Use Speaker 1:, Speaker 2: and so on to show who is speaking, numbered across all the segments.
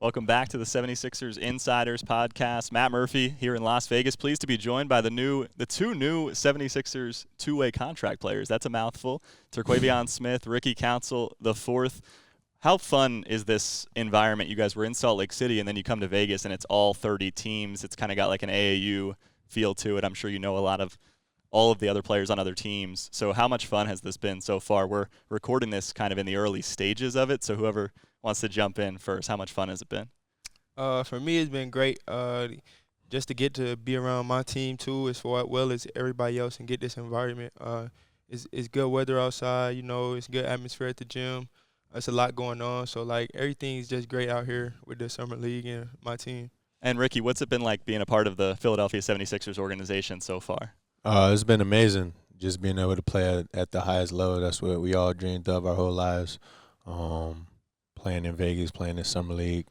Speaker 1: Welcome back to the 76ers Insiders podcast. Matt Murphy here in Las Vegas. Pleased to be joined by the two new 76ers two-way contract players. That's a mouthful. Terquavion Smith, Ricky Council, the fourth. How fun is this environment? You guys were in Salt Lake City, and then you come to Vegas, and it's all 30 teams. It's kind of got like an AAU feel to it. I'm sure you know all of the other players on other teams. So how much fun has this been so far? We're recording this kind of in the early stages of it, so whoever wants to jump in first, how much fun has it been?
Speaker 2: For me, it's been great. Just to get to be around my team too, as well as everybody else, and get this environment. It's good weather outside. It's good atmosphere at the gym. It's a lot going on. So like everything's just great out here with the summer league and my team.
Speaker 1: And Ricky, what's it been like being a part of the Philadelphia 76ers organization so far?
Speaker 3: It's been amazing. Just being able to play at the highest level. That's what we all dreamed of our whole lives. Playing in Vegas, playing in Summer League.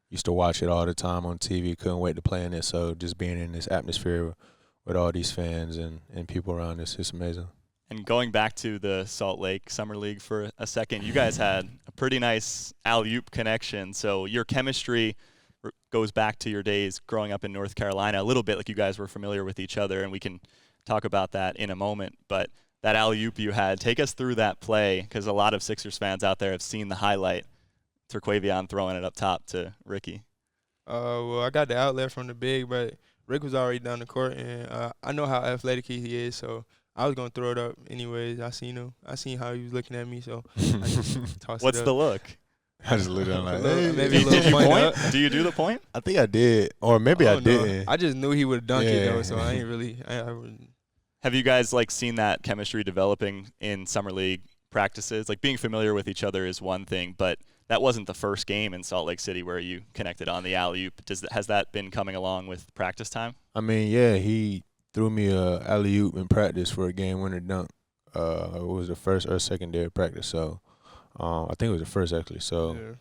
Speaker 3: Used to watch it all the time on TV. Couldn't wait to play in it. So just being in this atmosphere with all these fans and people around us, it's amazing.
Speaker 1: And going back to the Salt Lake Summer League for a second, you guys had a pretty nice alley-oop connection. So your chemistry goes back to your days growing up in North Carolina a little bit, like you guys were familiar with each other, and we can talk about that in a moment. But that alley-oop you had, take us through that play, because a lot of Sixers fans out there have seen the highlight. Terquavion throwing it up top to Ricky.
Speaker 2: Well, I got the outlet from the big, but Rick was already down the court, and I know how athletic he is, so I was going to throw it up anyways. I seen him. I seen how he was looking at me, so I just tossed
Speaker 1: What's
Speaker 2: it up.
Speaker 1: the look?
Speaker 3: I just looked at him like,
Speaker 2: Maybe a
Speaker 1: Did
Speaker 2: little
Speaker 1: you
Speaker 2: point
Speaker 1: point?
Speaker 2: up.
Speaker 1: Do you do the point?
Speaker 3: I think I did, or maybe I didn't.
Speaker 2: I just knew he would dunk it, though,
Speaker 3: Yeah.
Speaker 2: so I ain't really I wouldn't.
Speaker 1: Have you guys seen that chemistry developing in summer league practices? Like being familiar with each other is one thing, but that wasn't the first game in Salt Lake City where you connected on the alley-oop. Has that been coming along with practice time?
Speaker 3: I mean, yeah, he threw me a alley-oop in practice for a game-winner dunk. It was the first or second day of practice, so I think it was the first actually. So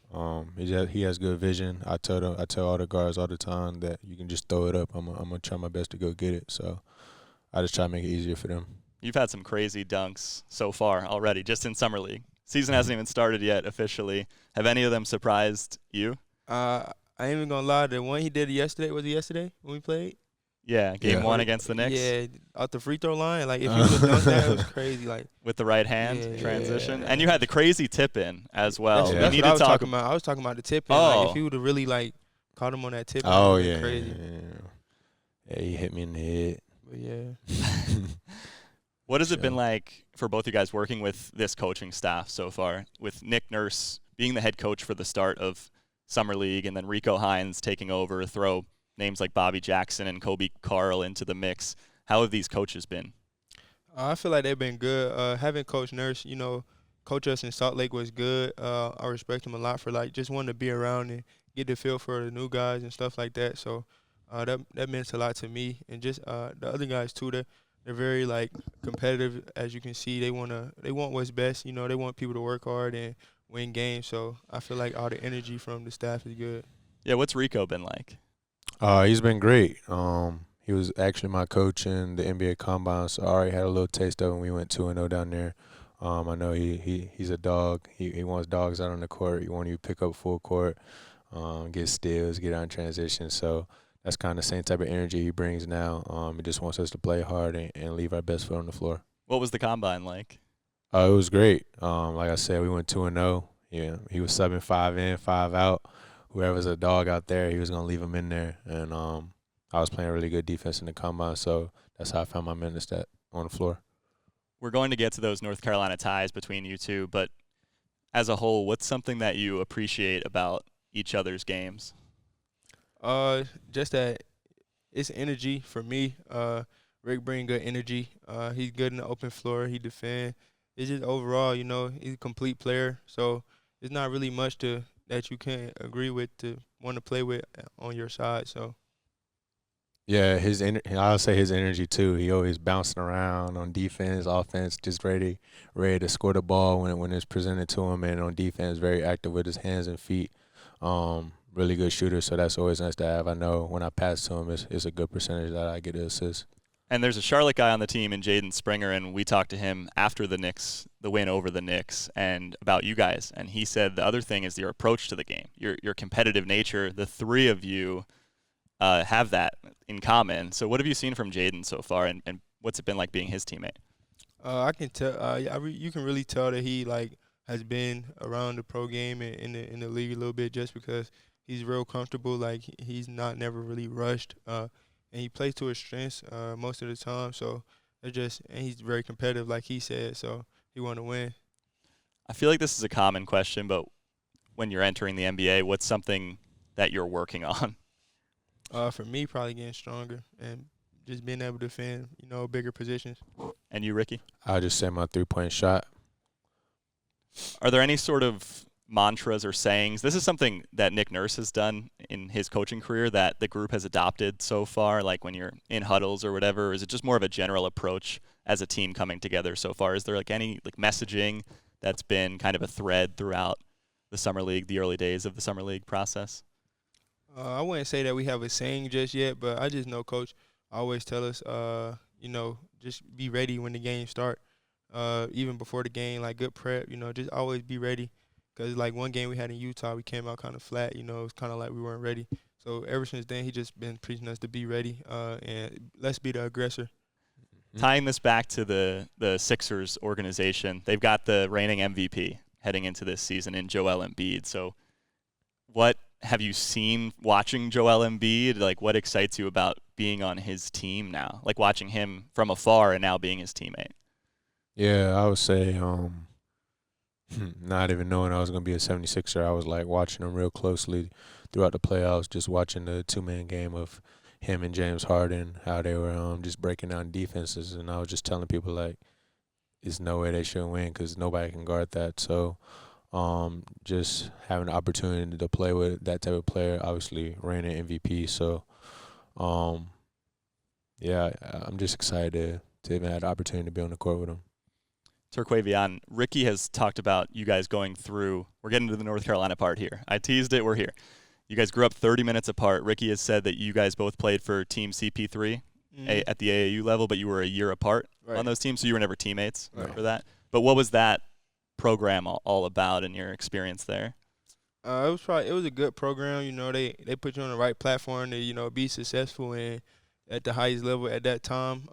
Speaker 3: he has good vision. I tell all the guards all the time that you can just throw it up. I'm gonna try my best to go get it. So I just try to make it easier for them.
Speaker 1: You've had some crazy dunks so far already, just in summer league. Season hasn't even started yet officially. Have any of them surprised you?
Speaker 2: I ain't even gonna lie. The one he did yesterday, was it yesterday when we played?
Speaker 1: Yeah, game one against the Knicks.
Speaker 2: Yeah, out the free throw line. Like if he would have done that, it was crazy. Like
Speaker 1: with the right hand transition,
Speaker 2: yeah.
Speaker 1: and you had the crazy tip in as well.
Speaker 2: That's
Speaker 1: We need
Speaker 2: what I
Speaker 1: to
Speaker 2: was
Speaker 1: talk
Speaker 2: talking about. I was talking about the tip in. Like
Speaker 1: Oh.
Speaker 2: if he would have really caught him on that tip in,
Speaker 3: Oh
Speaker 2: it would've
Speaker 3: yeah,
Speaker 2: been crazy.
Speaker 3: yeah, he hit me in the head.
Speaker 2: But yeah.
Speaker 1: What has it been like for both you guys working with this coaching staff so far, with Nick Nurse being the head coach for the start of Summer League and then Rico Hines taking over, throw names like Bobby Jackson and Kobe Carl into the mix? How have these coaches been?
Speaker 2: I feel like they've been good. Having Coach Nurse, coach us in Salt Lake was good. I respect him a lot for just wanting to be around and get the feel for the new guys and stuff like that. So that meant a lot to me. And just the other guys too, they're very competitive, as you can see. They want what's best. They want people to work hard and win games. So I feel like all the energy from the staff is good.
Speaker 1: Yeah, what's Rico been like?
Speaker 3: He's been great. He was actually my coach in the NBA Combine, so I already had a little taste of him. We went 2-0 down there. I know he's a dog. He wants dogs out on the court. He wants you to pick up full court, get steals, get out in transition. So that's kind of the same type of energy he brings now. He just wants us to play hard and leave our best foot on the floor.
Speaker 1: What was the combine like?
Speaker 3: It was great. Like I said, we went 2-0. Yeah, he was subbing 5 in, 5 out. Whoever's a dog out there, he was going to leave him in there. And I was playing really good defense in the combine, so that's how I found my minutes on the floor.
Speaker 1: We're going to get to those North Carolina ties between you two, but as a whole, what's something that you appreciate about each other's games?
Speaker 2: Just that it's energy for me. Rick bring good energy. He's good in the open floor. He defend. It's just overall, he's a complete player. So it's not really much that you can't agree with to want to play with on your side. So.
Speaker 3: Yeah, I'll say his energy too. He always bouncing around on defense, offense, just ready to score the ball when it's presented to him, and on defense, very active with his hands and feet. Really good shooter, so that's always nice to have. I know when I pass to him, it's a good percentage that I get to assist.
Speaker 1: And there's a Charlotte guy on the team in Jaden Springer, and we talked to him after the win over the Knicks, and about you guys. And he said the other thing is your approach to the game, your competitive nature. The three of you have that in common. So what have you seen from Jaden so far, and what's it been like being his teammate?
Speaker 2: I can tell. You can really tell that he has been around the pro game and in the league a little bit, just because he's real comfortable. Like he's not never really rushed. And he plays to his strengths most of the time. So and he's very competitive, like he said. So he want to win.
Speaker 1: I feel like this is a common question, but when you're entering the NBA, what's something that you're working on?
Speaker 2: For me, probably getting stronger and just being able to defend, bigger positions.
Speaker 1: And you, Ricky?
Speaker 3: I'll just say my 3-point shot.
Speaker 1: Are there any sort of mantras or sayings? This is something that Nick Nurse has done in his coaching career that the group has adopted so far, like when you're in huddles or whatever. Or is it just more of a general approach as a team coming together so far? Is there any messaging that's been kind of a thread throughout the summer league, the early days of the summer league process?
Speaker 2: I wouldn't say that we have a saying just yet, but I just know Coach always tell us, just be ready when the game start. Even before the game, good prep, just always be ready. Because, one game we had in Utah, we came out kind of flat, it was kind of like we weren't ready. So, ever since then, he just been preaching us to be ready and let's be the aggressor.
Speaker 1: Tying this back to the Sixers organization, they've got the reigning MVP heading into this season in Joel Embiid. So, what have you seen watching Joel Embiid? What excites you about being on his team now? Watching him from afar and now being his teammate?
Speaker 3: Yeah, I would say not even knowing I was going to be a 76er, I was watching him real closely throughout the playoffs, just watching the two-man game of him and James Harden, how they were just breaking down defenses. And I was just telling people, there's no way they shouldn't win because nobody can guard that. So just having the opportunity to play with that type of player, obviously reigning MVP. So, yeah, I'm just excited to even have the opportunity to be on the court with him.
Speaker 1: Terquavion, Ricky has talked about you guys going through. We're getting to the North Carolina part here. I teased it. We're here. You guys grew up 30 minutes apart. Ricky has said that you guys both played for Team CP3 at the AAU level, but you were a year apart on those teams, so you were never teammates for that. But what was that program all about in your experience there?
Speaker 2: It was a good program. They put you on the right platform to be successful and at the highest level at that time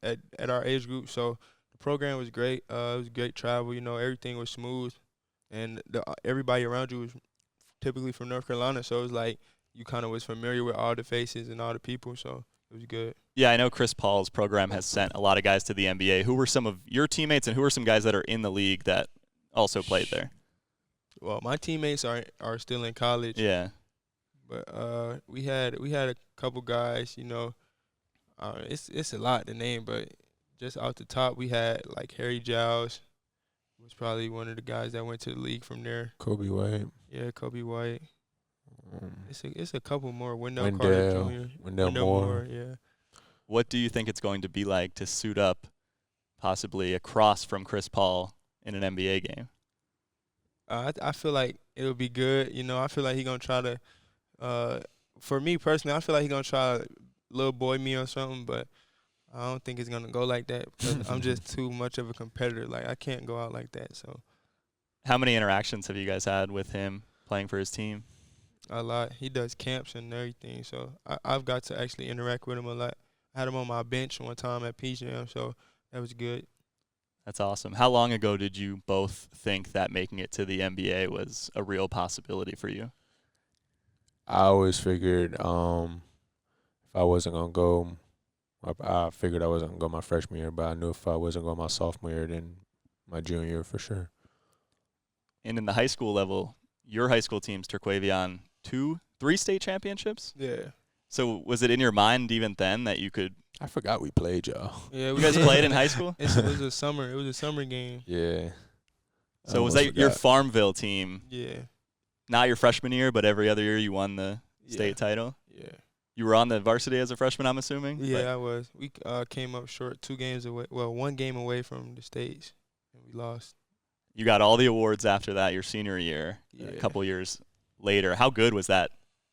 Speaker 2: at our age group. So the program was great. It was great travel. Everything was smooth, and everybody around you was typically from North Carolina. So it was you kind of was familiar with all the faces and all the people. So it was good.
Speaker 1: Yeah, I know Chris Paul's program has sent a lot of guys to the NBA. Who were some of your teammates, and who are some guys that are in the league that also played there?
Speaker 2: Well, my teammates are still in college.
Speaker 1: Yeah.
Speaker 2: But we had a couple guys, it's a lot to name, but just off the top we had Harry Giles was probably one of the guys that went to the league from there.
Speaker 3: Kobe White.
Speaker 2: Yeah, Kobe White. It's a couple more. Wendell
Speaker 3: Moore.
Speaker 2: Yeah.
Speaker 1: What do you think it's going to be like to suit up possibly across from Chris Paul in an NBA game?
Speaker 2: I feel like it'll be good. I feel like he's going to try to for me personally, I feel like he's going to try to little boy me or something, but I don't think it's going to go like that because I'm just too much of a competitor. I can't go out like that. So,
Speaker 1: how many interactions have you guys had with him playing for his team?
Speaker 2: A lot. He does camps and everything, so I've got to actually interact with him a lot. I had him on my bench one time at PGM, so that was good.
Speaker 1: That's awesome. How long ago did you both think that making it to the NBA was a real possibility for you?
Speaker 3: I always figured if I wasn't going to go, I figured I wasn't going to go my freshman year, but I knew if I wasn't going my sophomore year, then my junior year for sure.
Speaker 1: And in the high school level, your high school teams, Terquavion, 3 state championships?
Speaker 2: Yeah.
Speaker 1: So was it in your mind even then that you could?
Speaker 3: I forgot we played, y'all.
Speaker 2: Yeah,
Speaker 1: you guys played in high school?
Speaker 2: It was a summer. It was a summer game.
Speaker 3: Yeah.
Speaker 1: So was that your Farmville team?
Speaker 2: Yeah.
Speaker 1: Not your freshman year, but every other year you won the state title?
Speaker 2: Yeah.
Speaker 1: You were on the varsity as a freshman, I'm assuming?
Speaker 2: Yeah, I was. We came up short 2 games away. Well, 1 game away from the states, and we lost.
Speaker 1: You got all the awards after that your senior year, a couple years later. How good was that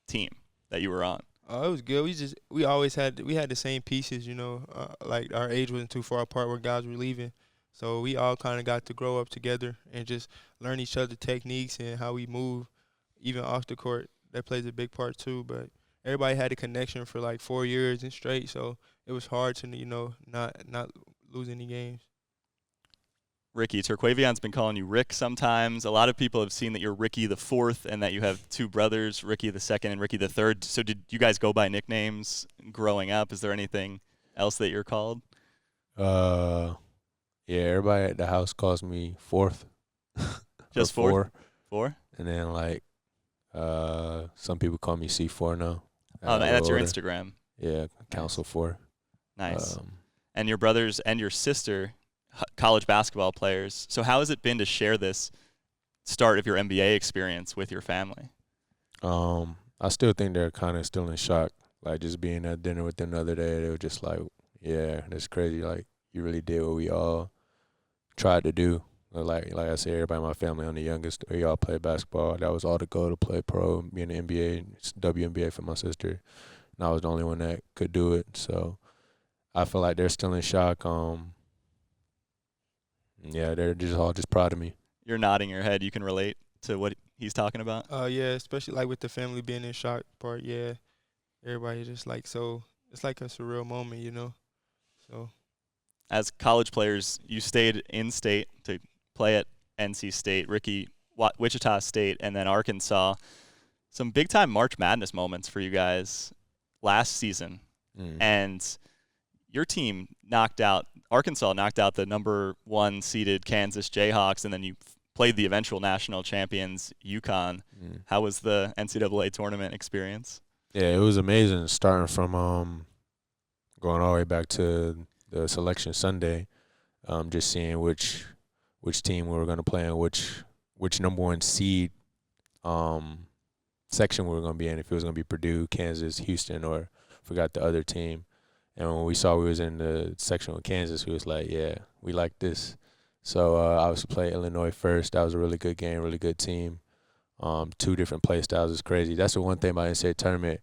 Speaker 1: team that you were on?
Speaker 2: It was good. We had the same pieces, you know. Like our age wasn't too far apart where guys were leaving, so we all kind of got to grow up together and just learn each other techniques and how we move, even off the court. That plays a big part too. But everybody had a connection for like 4 years and straight, so it was hard to not lose any games.
Speaker 1: Ricky, Terquavion's been calling you Rick sometimes. A lot of people have seen that you're Ricky the Fourth and that you have two brothers, Ricky the Second and Ricky the Third. So did you guys go by nicknames growing up? Is there anything else that you're called?
Speaker 3: Yeah, everybody at the house calls me Fourth.
Speaker 1: Just
Speaker 3: Four.
Speaker 1: Four?
Speaker 3: And then some people call me C4 now.
Speaker 1: Oh, that's your Instagram.
Speaker 3: Yeah, Council 4.
Speaker 1: Nice. And your brothers and your sister, college basketball players. So how has it been to share this start of your NBA experience with your family?
Speaker 3: I still think they're kind of still in shock. Like, just being at dinner with them the other day, they were just like, yeah, that's crazy. Like, you really did what we all tried to do. Like I said, everybody in my family, I'm the youngest. We all played basketball. That was all the goal, to play pro, be in the NBA, WNBA for my sister. And I was the only one that could do it. So I feel like they're still in shock. Yeah, they're just all just proud of me.
Speaker 1: You're nodding your head. You can relate to what he's talking about?
Speaker 2: Yeah, especially like with the family being in shock part. Yeah, everybody just like so. It's like a surreal moment, you know. So,
Speaker 1: as college players, you stayed in state to play at NC State, Ricky, Wichita State, and then Arkansas. Some big-time March Madness moments for you guys last season. And your team Arkansas knocked out the number 1 seeded Kansas Jayhawks, and then you played the eventual national champions, UConn. How was the NCAA tournament experience?
Speaker 3: Yeah, it was amazing, starting from going all the way back to the selection Sunday, just seeing which team we were going to play and which number 1 seed section we were going to be in, if it was going to be Purdue, Kansas, Houston, or forgot the other team. And when we saw we was in the section with Kansas, we was like, yeah, we like this. So I was to play Illinois first. That was a really good game, really good team. 2 different play styles is crazy. That's the one thing about NCAA tournament.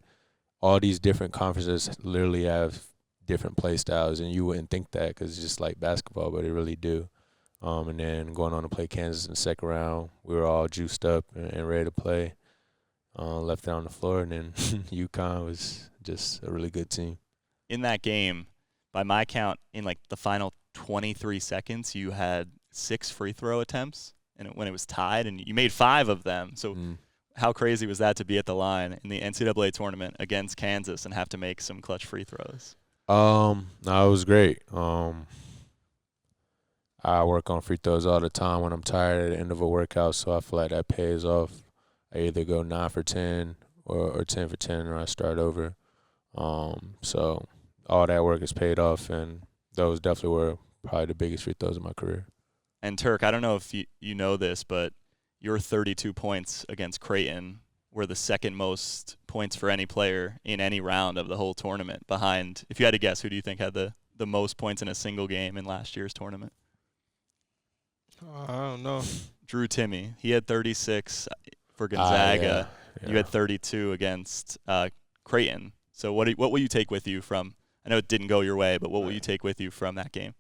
Speaker 3: All these different conferences literally have different play styles, and you wouldn't think that because it's just like basketball, but they really do. And then going on to play Kansas in the second round, we were all juiced up and ready to play. Left it on the floor, and then UConn was just a really good team.
Speaker 1: In that game, by my count, in like the final 23 seconds, you had 6 free throw attempts, and when it was tied, and you made 5 of them. So how crazy was that to be at the line in the NCAA tournament against Kansas and have to make some clutch free throws?
Speaker 3: No, it was great. I work on free throws all the time when I'm tired at the end of a workout, so I feel like that pays off. I either go 9 for 10 or 10 for 10, or I start over. So all that work is paid off, and those definitely were probably the biggest free throws of my career.
Speaker 1: And Turk, I don't know if you know this, but your 32 points against Creighton were the second most points for any player in any round of the whole tournament, behind, if you had to guess, who do you think had the most points in a single game in last year's tournament?
Speaker 2: I don't know.
Speaker 1: Drew Timme. He had 36 for Gonzaga.
Speaker 3: Yeah.
Speaker 1: You had 32 against Creighton. So what will you take with you from, I know it didn't go your way, but what will you take with you from that game?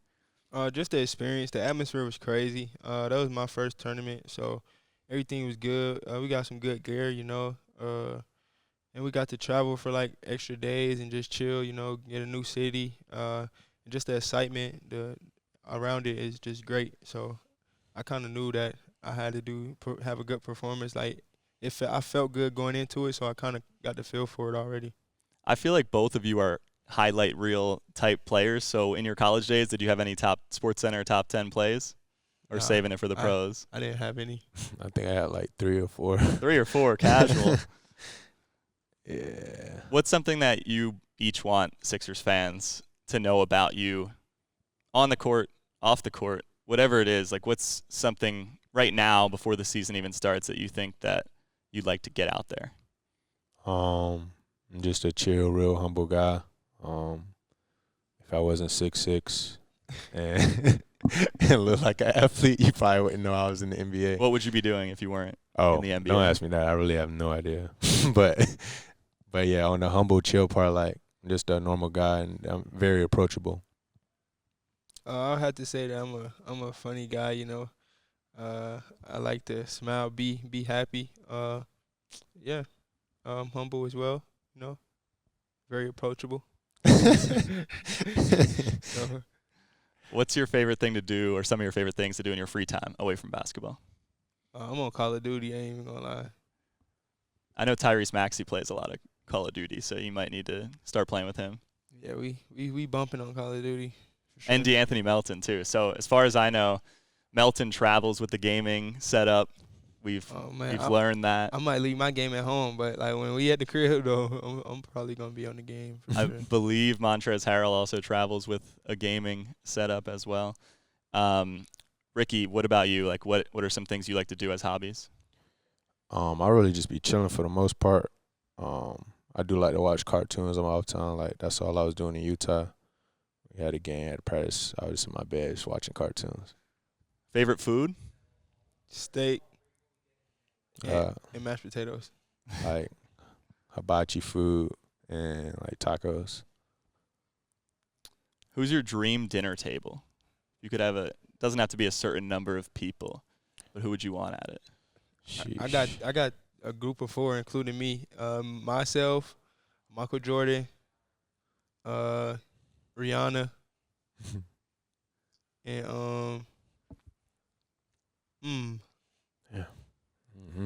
Speaker 2: Just the experience. The atmosphere was crazy. That was my first tournament, so everything was good. We got some good gear, you know, and we got to travel for like extra days and just chill, you know, get a new city. Just the excitement around it is just great. So I kind of knew that I had to have a good performance. Like, I felt good going into it, so I kind of got the feel for it already.
Speaker 1: I feel like both of you are highlight reel type players. So in your college days, did you have any top SportsCenter top 10 plays, or saving it for the pros?
Speaker 2: I didn't have any.
Speaker 3: I think I had like 3 or 4.
Speaker 1: 3 or 4, casual.
Speaker 3: Yeah.
Speaker 1: What's something that you each want Sixers fans to know about you on the court, off the court, whatever it is? Like, what's something right now before the season even starts that you think that you'd like to get out there?
Speaker 3: I'm just a chill, real humble guy. If I wasn't 6'6" and look like an athlete, you probably wouldn't know I was in the NBA.
Speaker 1: What would you be doing if you weren't in the NBA?
Speaker 3: Don't ask me that. I really have no idea. but But yeah, on the humble, chill part, like just a normal guy, and I'm very approachable.
Speaker 2: I'll have to say that I'm a funny guy. I like to smile, be happy. Yeah, humble as well. Very approachable. So,
Speaker 1: What's your favorite thing to do, or some of your favorite things to do in your free time away from basketball?
Speaker 2: I'm on Call of Duty. I ain't even gonna lie.
Speaker 1: I know Tyrese Maxey plays a lot of Call of Duty, so you might need to start playing with him.
Speaker 2: Yeah, we bumping on Call of Duty. For sure.
Speaker 1: And D'Anthony Melton, too. So as far as I know, Melton travels with the gaming setup. We've learned that.
Speaker 2: I might leave my game at home, but like when we at the crib though, I'm probably gonna be on the game. For
Speaker 1: I
Speaker 2: sure.
Speaker 1: believe Montrezl Harrell also travels with a gaming setup as well. Ricky, what about you? Like, what are some things you like to do as hobbies?
Speaker 3: I really just be chilling for the most part. I do like to watch cartoons on my off time. Like that's all I was doing in Utah. We had a game, had practice. I was just in my bed just watching cartoons.
Speaker 1: Favorite food?
Speaker 2: Steak and mashed potatoes.
Speaker 3: Like hibachi food and like tacos.
Speaker 1: Who's your dream dinner table? You could have doesn't have to be a certain number of people, but who would you want at it?
Speaker 2: I got a group of 4, including me. Myself, Michael Jordan, Rihanna, and
Speaker 3: Yeah.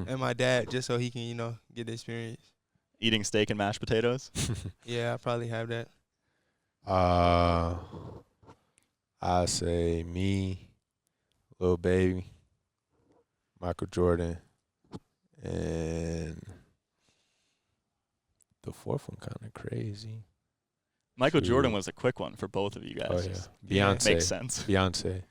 Speaker 2: and my dad, just so he can get the experience.
Speaker 1: Eating steak and mashed potatoes?
Speaker 2: Yeah, I probably have that.
Speaker 3: I say me, Lil Baby, Michael Jordan, and the fourth one kind of crazy.
Speaker 1: Michael
Speaker 3: Shoot.
Speaker 1: Jordan was a quick one for both of you guys.
Speaker 3: Oh yeah, Beyonce.
Speaker 1: Makes sense.
Speaker 3: Beyonce.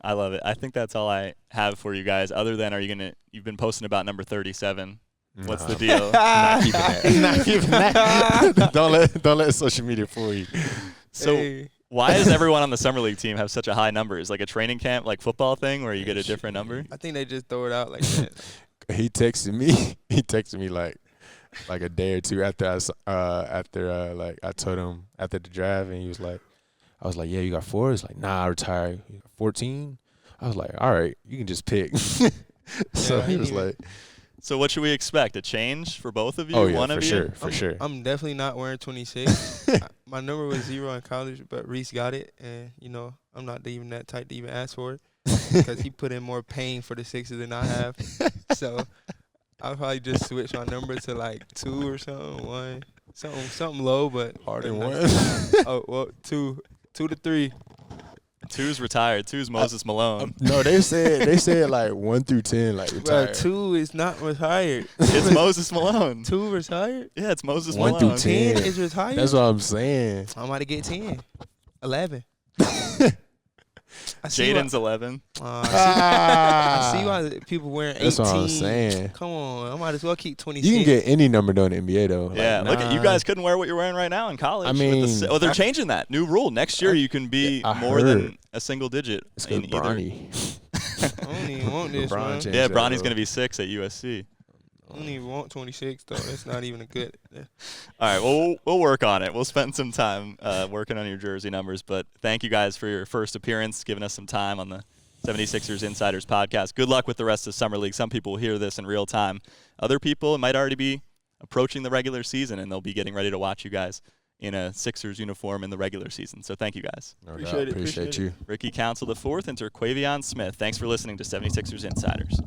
Speaker 1: I love it. I think that's all I have for you guys. Other than, you've been posting about number 37. What's the deal?
Speaker 3: Not keeping that. Not keeping that. Don't let social media fool you.
Speaker 1: So why does everyone on the summer league team have such a high number? Is like a training camp, like football thing, where you get a different number?
Speaker 2: I think they just throw it out like that.
Speaker 3: He texted me. He texted me like a day or two after I told him after the draft, and he was like, I was like, yeah, you got 4? He's like, nah, I retired. 14. I was like, all right, you can just pick. So he was like.
Speaker 1: So what should we expect? A change for both of you?
Speaker 3: Oh yeah,
Speaker 1: one
Speaker 3: for
Speaker 1: of you?
Speaker 3: sure, for sure.
Speaker 2: I'm definitely not wearing 26. My number was 0 in college, but Reese got it, and I'm not even that tight to even ask for it because he put in more pain for the 6s than I have. So I'll probably just switch my number to like 2 or something, 1, something low, but
Speaker 3: Harder than 1.
Speaker 2: Oh well, 2 to 3.
Speaker 1: 2's retired. 2's Moses Malone.
Speaker 3: No, they said like 1 through 10 like retired.
Speaker 2: Well, 2 is not retired.
Speaker 1: It's Moses Malone.
Speaker 2: 2 retired.
Speaker 1: Yeah, it's Moses
Speaker 3: 1
Speaker 1: Malone.
Speaker 3: through 10
Speaker 2: 10 is retired.
Speaker 3: That's what I'm saying.
Speaker 2: I'm about to get 10, 11.
Speaker 1: Jaden's 11.
Speaker 2: I see why people wearing 18.
Speaker 3: That's what I'm saying.
Speaker 2: Come on, I might as well keep 26.
Speaker 3: You can get any number though in the NBA though.
Speaker 1: Yeah, look at you guys couldn't wear what you're wearing right now in college.
Speaker 3: I mean,
Speaker 1: they're changing that new rule. Next year you can be more than a single digit.
Speaker 3: It's good, Bronny.
Speaker 2: I don't even want this, man.
Speaker 1: Yeah, Bronny's going to be 6 at USC.
Speaker 2: I don't even want 26 though. That's not even a good.
Speaker 1: All right, well, we'll work on it. We'll spend some time working on your jersey numbers. But thank you guys for your first appearance, giving us some time on the 76ers Insiders podcast. Good luck with the rest of Summer League. Some people will hear this in real time. Other people, it might already be approaching the regular season, and they'll be getting ready to watch you guys in a Sixers uniform in the regular season. So thank you guys.
Speaker 3: Appreciate you.
Speaker 1: Ricky Council IV and Terquavion Smith. Thanks for listening to 76ers Insiders.